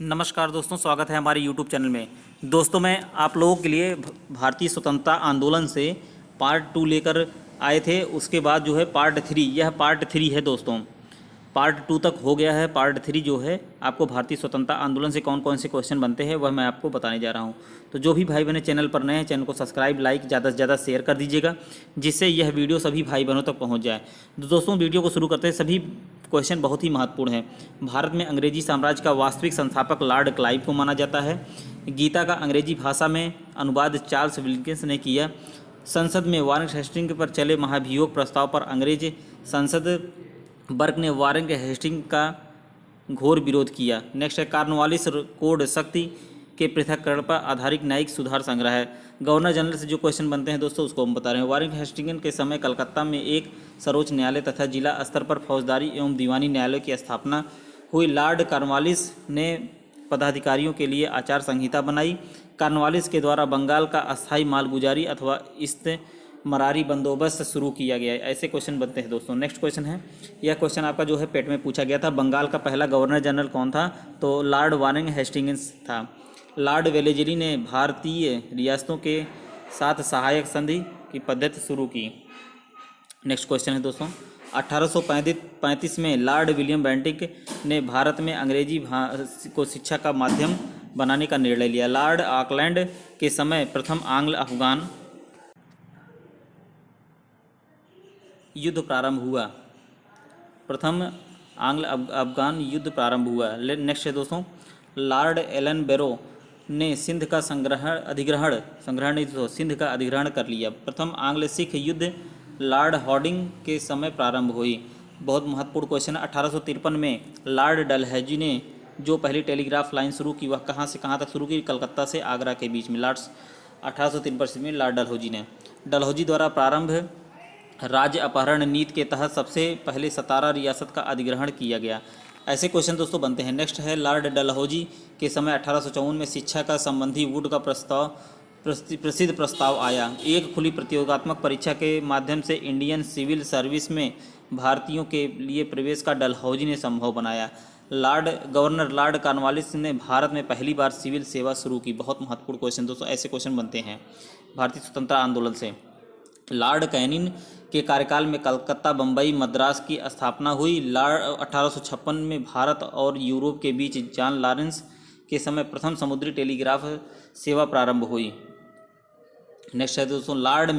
नमस्कार दोस्तों, स्वागत है हमारे YouTube चैनल में। दोस्तों, मैं आप लोगों के लिए भारतीय स्वतंत्रता आंदोलन से पार्ट 2 लेकर आए थे। उसके बाद जो है पार्ट 3, यह पार्ट 3 है दोस्तों। पार्ट 2 तक हो गया है। पार्ट 3 जो है आपको भारतीय स्वतंत्रता आंदोलन से कौन कौन से क्वेश्चन बनते हैं वह मैं आपको बताने जा रहा हूं। तो जो भी भाई बहनें चैनल पर नए हैं, चैनल को सब्सक्राइब, लाइक, ज़्यादा से ज़्यादा शेयर कर दीजिएगा, जिससे यह वीडियो सभी भाई बहनों तक पहुंच जाए। तो दोस्तों, वीडियो को शुरू करते हैं। सभी क्वेश्चन बहुत ही महत्वपूर्ण है। भारत में अंग्रेजी साम्राज्य का वास्तविक संस्थापक लॉर्ड क्लाइव को माना जाता है। गीता का अंग्रेजी भाषा में अनुवाद चार्ल्स विल्किंस ने किया। संसद में वारेन हेस्टिंग पर चले महाभियोग प्रस्ताव पर अंग्रेज संसद बर्ग ने वारेन हेस्टिंग का घोर विरोध किया। नेक्स्ट है कॉर्नवालिस कोड शक्ति के पृथक्करण पर आधारित न्यायिक सुधार संग्रह है। गवर्नर जनरल से जो क्वेश्चन बनते हैं दोस्तों, उसको हम बता रहे हैं। वारेन हेस्टिंग के समय कलकत्ता में एक सर्वोच्च न्यायालय तथा जिला स्तर पर फौजदारी एवं दीवानी न्यायालय की स्थापना हुई। लॉर्ड कॉर्नवालिस ने पदाधिकारियों के लिए आचार संहिता बनाई। कॉर्नवालिस के द्वारा बंगाल का अस्थायी मालगुजारी अथवा इस्तेमरारी बंदोबस्त शुरू किया गया है। ऐसे क्वेश्चन बनते हैं दोस्तों। नेक्स्ट क्वेश्चन है, यह क्वेश्चन आपका जो है पेट में पूछा गया था। बंगाल का पहला गवर्नर जनरल कौन था? तो लॉर्ड वारेन हेस्टिंग्स था। लॉर्ड वेलेस्ली ने भारतीय रियासतों के साथ सहायक संधि की पद्धति शुरू की। नेक्स्ट क्वेश्चन है दोस्तों, 1835 में लॉर्ड विलियम बेंटिक ने भारत में अंग्रेजी को शिक्षा का माध्यम बनाने का निर्णय लिया। लॉर्ड ऑकलैंड के समय प्रथम आंग्ल अफगान युद्ध प्रारंभ हुआ। प्रथम आंग्ल अफगान युद्ध प्रारंभ हुआ। नेक्स्ट है दोस्तों, लॉर्ड एलन बैरो ने सिंध का सिंध का अधिग्रहण कर लिया। प्रथम आंग्ल सिख युद्ध लॉर्ड हॉर्डिंग के समय प्रारंभ हुई। बहुत महत्वपूर्ण क्वेश्चन है। 1853 में लॉर्ड डलहौजी ने जो पहली टेलीग्राफ लाइन शुरू की, वह कहाँ से कहाँ तक शुरू की? कलकत्ता से आगरा के बीच में। 1853 में लॉर्ड डलहौजी ने। डलहौजी द्वारा प्रारंभ राज्य अपहरण नीति के तहत सबसे पहले 17 रियासत का अधिग्रहण किया गया। ऐसे क्वेश्चन दोस्तों बनते हैं। नेक्स्ट है, लॉर्ड डलहौजी के समय 1854 में शिक्षा का संबंधी वुड का प्रसिद्ध प्रस्ताव आया। एक खुली प्रतियोगात्मक परीक्षा के माध्यम से इंडियन सिविल सर्विस में भारतीयों के लिए प्रवेश का डलहौजी ने संभव बनाया। गवर्नर लॉर्ड कॉर्नवालिस ने भारत में पहली बार सिविल सेवा शुरू की। बहुत महत्वपूर्ण क्वेश्चन दोस्तों, ऐसे क्वेश्चन बनते हैं भारतीय स्वतंत्रता आंदोलन से। लॉर्ड कैनिन के कार्यकाल में कलकत्ता, बम्बई, मद्रास की स्थापना हुई। 1856 में भारत और यूरोप के बीच जॉन लॉरेंस के समय प्रथम समुद्री टेलीग्राफ सेवा प्रारंभ हुई। नेक्स्ट है दोस्तों, लॉर्ड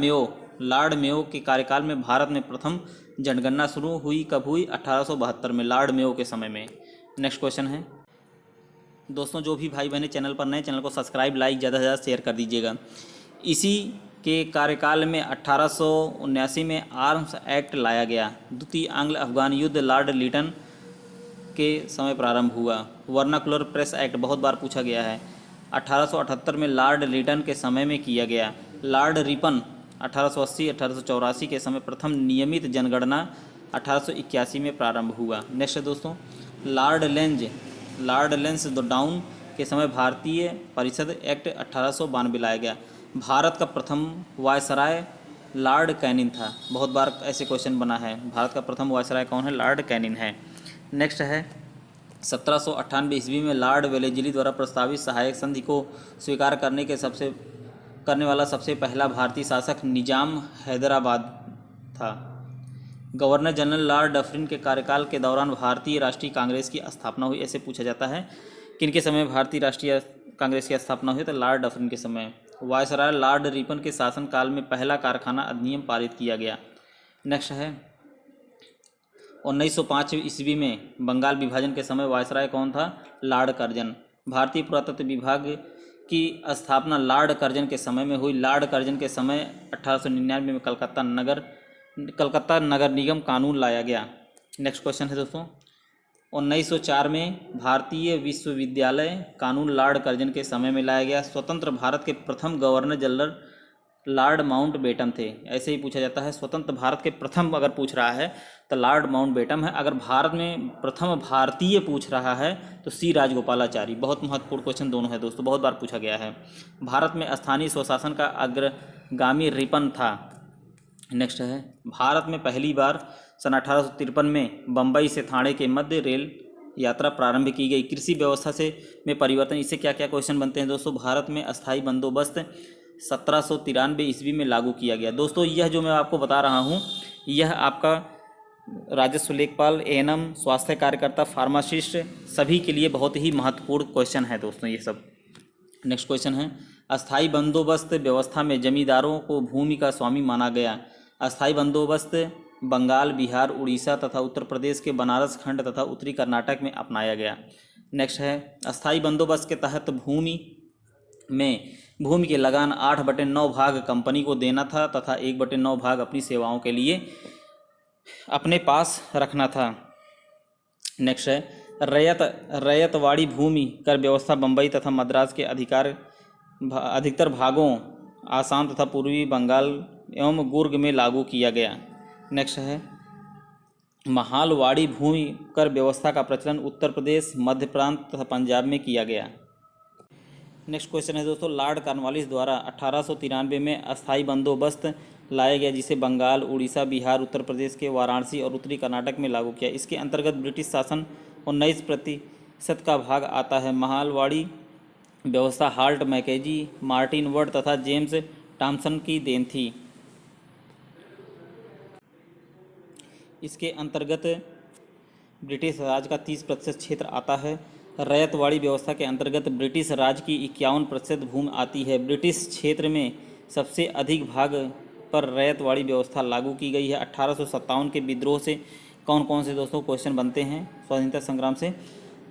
मेयो के कार्यकाल में भारत में प्रथम जनगणना शुरू हुई। कब हुई? 1872 में, लॉर्ड मेयो के समय में। नेक्स्ट क्वेश्चन है दोस्तों, जो भी भाई बहने चैनल पर नए, चैनल को सब्सक्राइब, लाइक, ज़्यादा से ज़्यादा शेयर कर दीजिएगा। इसी के कार्यकाल में 1879 में आर्म्स एक्ट लाया गया। द्वितीय आंग्ल अफगान युद्ध लॉर्ड लिटन के समय प्रारंभ हुआ। वर्नाकुलर प्रेस एक्ट बहुत बार पूछा गया है। 1878 में लॉर्ड लिटन के समय में किया गया। लॉर्ड रिपन 1880-1884 के समय प्रथम नियमित जनगणना 1881 में प्रारंभ हुआ। नेक्स्ट है दोस्तों, लॉर्ड लैंसडाउन के समय भारतीय परिषद एक्ट 1892 लाया गया। भारत का प्रथम वायसराय लॉर्ड कैनिन था। बहुत बार ऐसे क्वेश्चन बना है। भारत का प्रथम वायसराय कौन है? लॉर्ड कैनिन है। नेक्स्ट है, 1798 ईस्वी में लॉर्ड वेलेस्ली द्वारा प्रस्तावित सहायक संधि को स्वीकार करने वाला सबसे पहला भारतीय शासक निजाम हैदराबाद था। गवर्नर जनरल लॉर्ड डफरिन के कार्यकाल के दौरान भारतीय राष्ट्रीय कांग्रेस की स्थापना हुई। ऐसे पूछा जाता है, किनके समय भारतीय राष्ट्रीय कांग्रेस की स्थापना हुई? तो लॉर्ड डफरिन के समय। वायसराय लॉर्ड रिपन के शासनकाल में पहला कारखाना अधिनियम पारित किया गया। नेक्स्ट है, 1905 ईस्वी में बंगाल विभाजन के समय वायसराय कौन था? Lord Curzon. भारतीय पुरातत्व विभाग की स्थापना लॉर्ड कर्जन के समय में हुई। लॉर्ड कर्जन के समय 1899 में कलकत्ता नगर निगम कानून लाया गया। नेक्स्ट क्वेश्चन है दोस्तों, 1904 में भारतीय विश्वविद्यालय कानून लॉर्ड कर्जन के समय में लाया गया। स्वतंत्र भारत के प्रथम गवर्नर जनरल लॉर्ड माउंटबेटन थे। ऐसे ही पूछा जाता है, स्वतंत्र भारत के प्रथम अगर पूछ रहा है तो लॉर्ड माउंटबेटन है। अगर भारत में प्रथम भारतीय पूछ रहा है तो सी राजगोपालाचारी। बहुत महत्वपूर्ण क्वेश्चन दोनों है दोस्तों, बहुत बार पूछा गया है। भारत में स्थानीय स्वशासन का अग्रगामी रिपन था। नेक्स्ट है, भारत में पहली बार सन 1853 में बम्बई से थाने के मध्य रेल यात्रा प्रारंभ की गई। कृषि व्यवस्था से में परिवर्तन, इससे क्या क्या क्वेश्चन बनते हैं दोस्तों। भारत में अस्थाई बंदोबस्त 1793 ईस्वी में लागू किया गया। दोस्तों यह जो मैं आपको बता रहा हूँ यह आपका राजस्व लेखपाल, एएनएम, स्वास्थ्य कार्यकर्ता, फार्मासिस्ट सभी के लिए बहुत ही महत्वपूर्ण क्वेश्चन है दोस्तों ये सब। नेक्स्ट क्वेश्चन है, अस्थाई बंदोबस्त व्यवस्था में जमींदारों को भूमि का स्वामी माना गया। अस्थाई बंदोबस्त बंगाल, बिहार, उड़ीसा तथा उत्तर प्रदेश के बनारस खंड तथा उत्तरी कर्नाटक में अपनाया गया। नेक्स्ट है, अस्थाई बंदोबस्त के तहत भूमि के लगान 8/9 भाग कंपनी को देना था तथा 1/9 भाग अपनी सेवाओं के लिए अपने पास रखना था। नेक्स्ट है, रैयतवाड़ी भूमि कर व्यवस्था बम्बई तथा मद्रास के अधिकतर भागों, आसाम तथा पूर्वी बंगाल एवं गुर्ग में लागू किया गया। नेक्स्ट है, महालवाड़ी भूमि कर व्यवस्था का प्रचलन उत्तर प्रदेश, मध्य प्रांत तथा पंजाब में किया गया। नेक्स्ट क्वेश्चन है दोस्तों, लॉर्ड कॉर्नवालिस द्वारा 1893 में अस्थाई बंदोबस्त लाया गया जिसे बंगाल, उड़ीसा, बिहार, उत्तर प्रदेश के वाराणसी और उत्तरी कर्नाटक में लागू किया। इसके अंतर्गत ब्रिटिश शासन 19% का भाग आता है। महालवाड़ी व्यवस्था हाल्ट मैकेजी, मार्टिन वर्ड तथा जेम्स टॉमसन की देन थी। इसके अंतर्गत ब्रिटिश राज का 30% क्षेत्र आता है। रैयतवाड़ी व्यवस्था के अंतर्गत ब्रिटिश राज की 51% भूमि आती है। ब्रिटिश क्षेत्र में सबसे अधिक भाग पर रैयतवाड़ी व्यवस्था लागू की गई है। 1857 के विद्रोह से कौन कौन से दोस्तों क्वेश्चन बनते हैं स्वतंत्रता संग्राम से,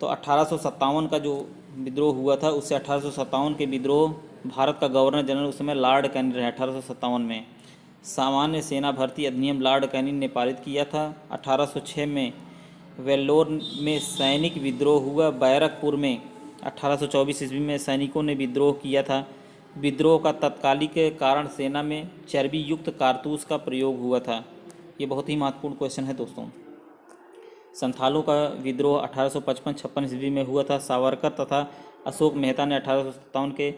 तो 1857 का जो विद्रोह हुआ था उससे 1857 के विद्रोह भारत का गवर्नर जनरल उस समय लॉर्ड कैनिंग रहे 1857 में। सामान्य सेना भर्ती अधिनियम लॉर्ड कैनिंग ने पारित किया था। 1806 में वेल्लोर में सैनिक विद्रोह हुआ। बैरकपुर में 1824 ईस्वी में सैनिकों ने विद्रोह किया था। विद्रोह का तत्कालिक कारण सेना में चर्बी युक्त कारतूस का प्रयोग हुआ था। ये बहुत ही महत्वपूर्ण क्वेश्चन है दोस्तों। संथालों का विद्रोह 1855-56 ईस्वी में हुआ था। सावरकर तथा अशोक मेहता ने 1857 के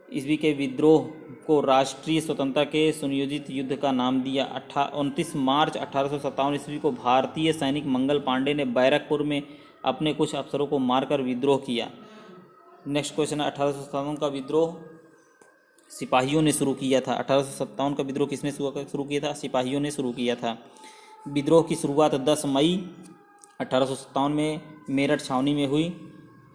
ईस्वी के विद्रोह को राष्ट्रीय स्वतंत्रता के सुनियोजित युद्ध का नाम दिया। 29 मार्च 1857 ईस्वी को भारतीय सैनिक मंगल पांडे ने बैरकपुर में अपने कुछ अफसरों को मारकर विद्रोह किया। नेक्स्ट क्वेश्चन है, 1857 का विद्रोह सिपाहियों ने शुरू किया था। 1857 का विद्रोह किसने शुरू किया था? सिपाहियों ने शुरू किया था। विद्रोह की शुरुआत 10 मई 1857 में मेरठ छावनी में हुई।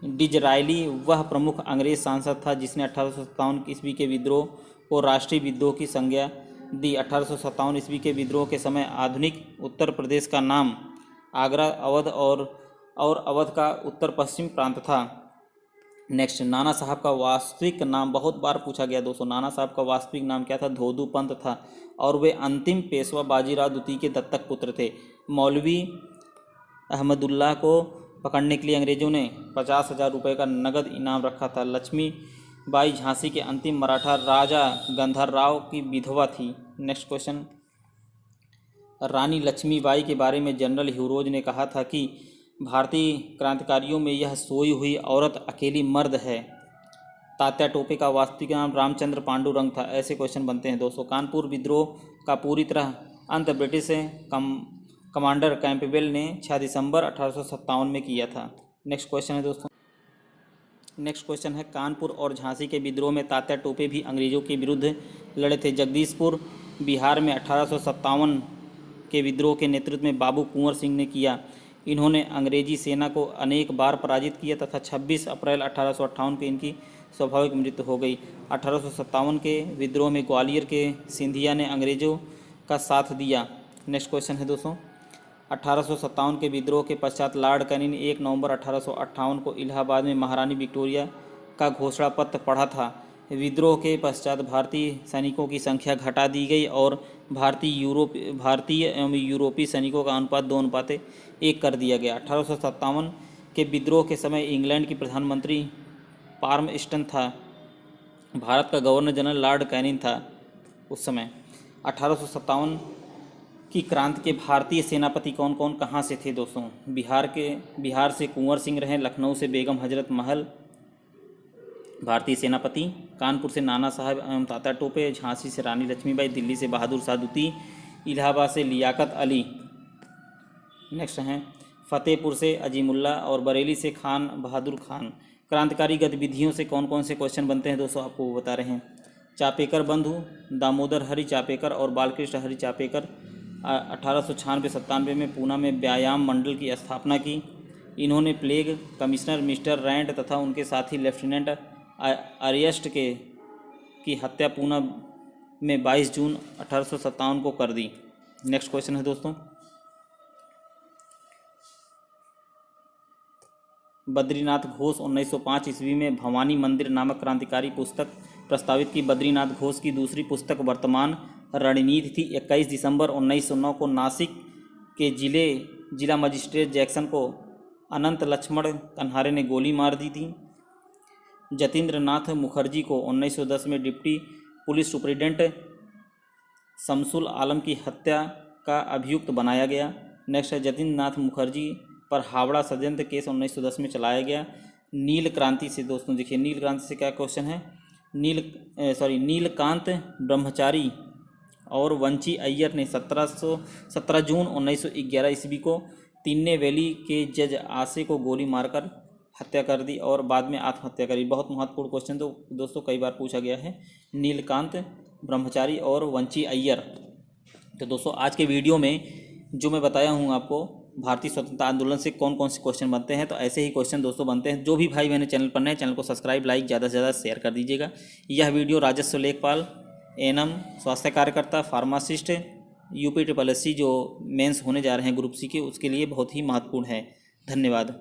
डिजरायली वह प्रमुख अंग्रेज सांसद था जिसने 1857 ईस्वी के विद्रोह को राष्ट्रीय विद्रोह की संज्ञा दी। 1857 ईस्वी के विद्रोह के समय आधुनिक उत्तर प्रदेश का नाम आगरा, अवध और अवध का उत्तर पश्चिम प्रांत था। नेक्स्ट, नाना साहब का वास्तविक नाम बहुत बार पूछा गया दोस्तों। नाना साहब का वास्तविक नाम क्या था? धोदू पंत था और वे अंतिम पेशवा बाजीराव द्वितीय के दत्तक पुत्र थे। मौलवी अहमदुल्लाह को पकड़ने के लिए अंग्रेजों ने 50,000 रुपये का नगद इनाम रखा था। लक्ष्मीबाई झांसी के अंतिम मराठा राजा गंधर राव की विधवा थी। नेक्स्ट क्वेश्चन, रानी लक्ष्मीबाई के बारे में जनरल ह्यूरोज ने कहा था कि भारतीय क्रांतिकारियों में यह सोई हुई औरत अकेली मर्द है। तात्या टोपे का वास्तविक नाम रामचंद्र पांडुरंग था। ऐसे क्वेश्चन बनते हैं दोस्तों। कानपुर विद्रोह का पूरी तरह अंत ब्रिटिश कमांडर कैंपबेल ने 6 दिसंबर 1857 में किया था। नेक्स्ट क्वेश्चन है दोस्तों। नेक्स्ट क्वेश्चन है, कानपुर और झांसी के विद्रोह में तात्या टोपे भी अंग्रेजों के विरुद्ध लड़े थे। जगदीशपुर बिहार में 1857 के विद्रोह के नेतृत्व में बाबू कुंवर सिंह ने किया। इन्होंने अंग्रेजी सेना को अनेक बार पराजित किया तथा 26 अप्रैल 1858 को इनकी स्वाभाविक मृत्यु हो गई। 1857 के विद्रोह में ग्वालियर के सिंधिया ने अंग्रेजों का साथ दिया। नेक्स्ट क्वेश्चन है दोस्तों, 1857 के विद्रोह के पश्चात लॉर्ड कैनिंग ने 1 नवंबर 1858 को इलाहाबाद में महारानी विक्टोरिया का घोषणा पत्र पढ़ा था। विद्रोह के पश्चात भारतीय सैनिकों की संख्या घटा दी गई और भारतीय एवं यूरोपीय सैनिकों का अनुपात 2:1 कर दिया गया। 1857 के विद्रोह के समय इंग्लैंड की प्रधानमंत्री पाल्मस्टन था। भारत का गवर्नर जनरल लॉर्ड कैनिंग था उस समय। 1857 की क्रांति के भारतीय सेनापति कौन कौन कहाँ से थे दोस्तों? बिहार से कुंवर सिंह रहे, लखनऊ से बेगम हजरत महल भारतीय सेनापति, कानपुर से नाना साहब एवं तात्या टोपे, झांसी से रानी लक्ष्मीबाई, दिल्ली से बहादुर शाह द्वितीय, इलाहाबाद से लियाकत अली। नेक्स्ट हैं फतेहपुर से अजीमुल्ला और बरेली से खान बहादुर खान। क्रांतिकारी गतिविधियों से कौन कौन से क्वेश्चन बनते हैं दोस्तों, आपको वो बता रहे हैं। चापेकर बंधु दामोदर हरि चापेकर और बालकृष्ण हरि चापेकर 1896-97 में पूना में व्यायाम मंडल की स्थापना की। इन्होंने प्लेग कमिश्नर मिस्टर रैंड तथा उनके साथी लेफ्टिनेंट अरियस्ट की हत्या पूना में 22 जून 1857 को कर दी। नेक्स्ट क्वेश्चन है दोस्तों, बद्रीनाथ घोष 1905 ईस्वी में भवानी मंदिर नामक क्रांतिकारी पुस्तक प्रस्तावित की। बद्रीनाथ घोष की दूसरी पुस्तक वर्तमान रणनीति थी। 21 दिसंबर 1909 को नासिक के जिला मजिस्ट्रेट जैक्सन को अनंत लक्ष्मण कन्हारे ने गोली मार दी थी। जतीन्द्र नाथ मुखर्जी को 1910 में डिप्टी पुलिस सुप्रिटेंडेंट शमसुल आलम की हत्या का अभियुक्त बनाया गया। नेक्स्ट है, जतीन्द्र नाथ मुखर्जी पर हावड़ा षड्यंत्र केस 1910 में चलाया गया। नील क्रांति से दोस्तों देखिए, नील क्रांति से क्या क्वेश्चन है, नीलकांत ब्रह्मचारी और वंची अय्यर ने 17 जून 1911 ईस्वी को तिन्ने वैली के जज आसे को गोली मारकर हत्या कर दी और बाद में आत्महत्या करी। बहुत महत्वपूर्ण क्वेश्चन तो दोस्तों कई बार पूछा गया है, नीलकांत ब्रह्मचारी और वंची अय्यर। तो दोस्तों आज के वीडियो में जो मैं बताया हूँ आपको भारतीय स्वतंत्रता आंदोलन से कौन कौन से क्वेश्चन बनते हैं, तो ऐसे ही क्वेश्चन दोस्तों बनते हैं। जो भी भाई मैंने चैनल पर नए, चैनल को सब्सक्राइब लाइक ज़्यादा से ज़्यादा शेयर कर दीजिएगा। यह वीडियो राजस्व लेखपाल, एएनएम, स्वास्थ्य कार्यकर्ता, फार्मासिस्ट, यूपी SSSC जो मेंस होने जा रहे हैं ग्रुप सी के, उसके लिए बहुत ही महत्वपूर्ण है। धन्यवाद।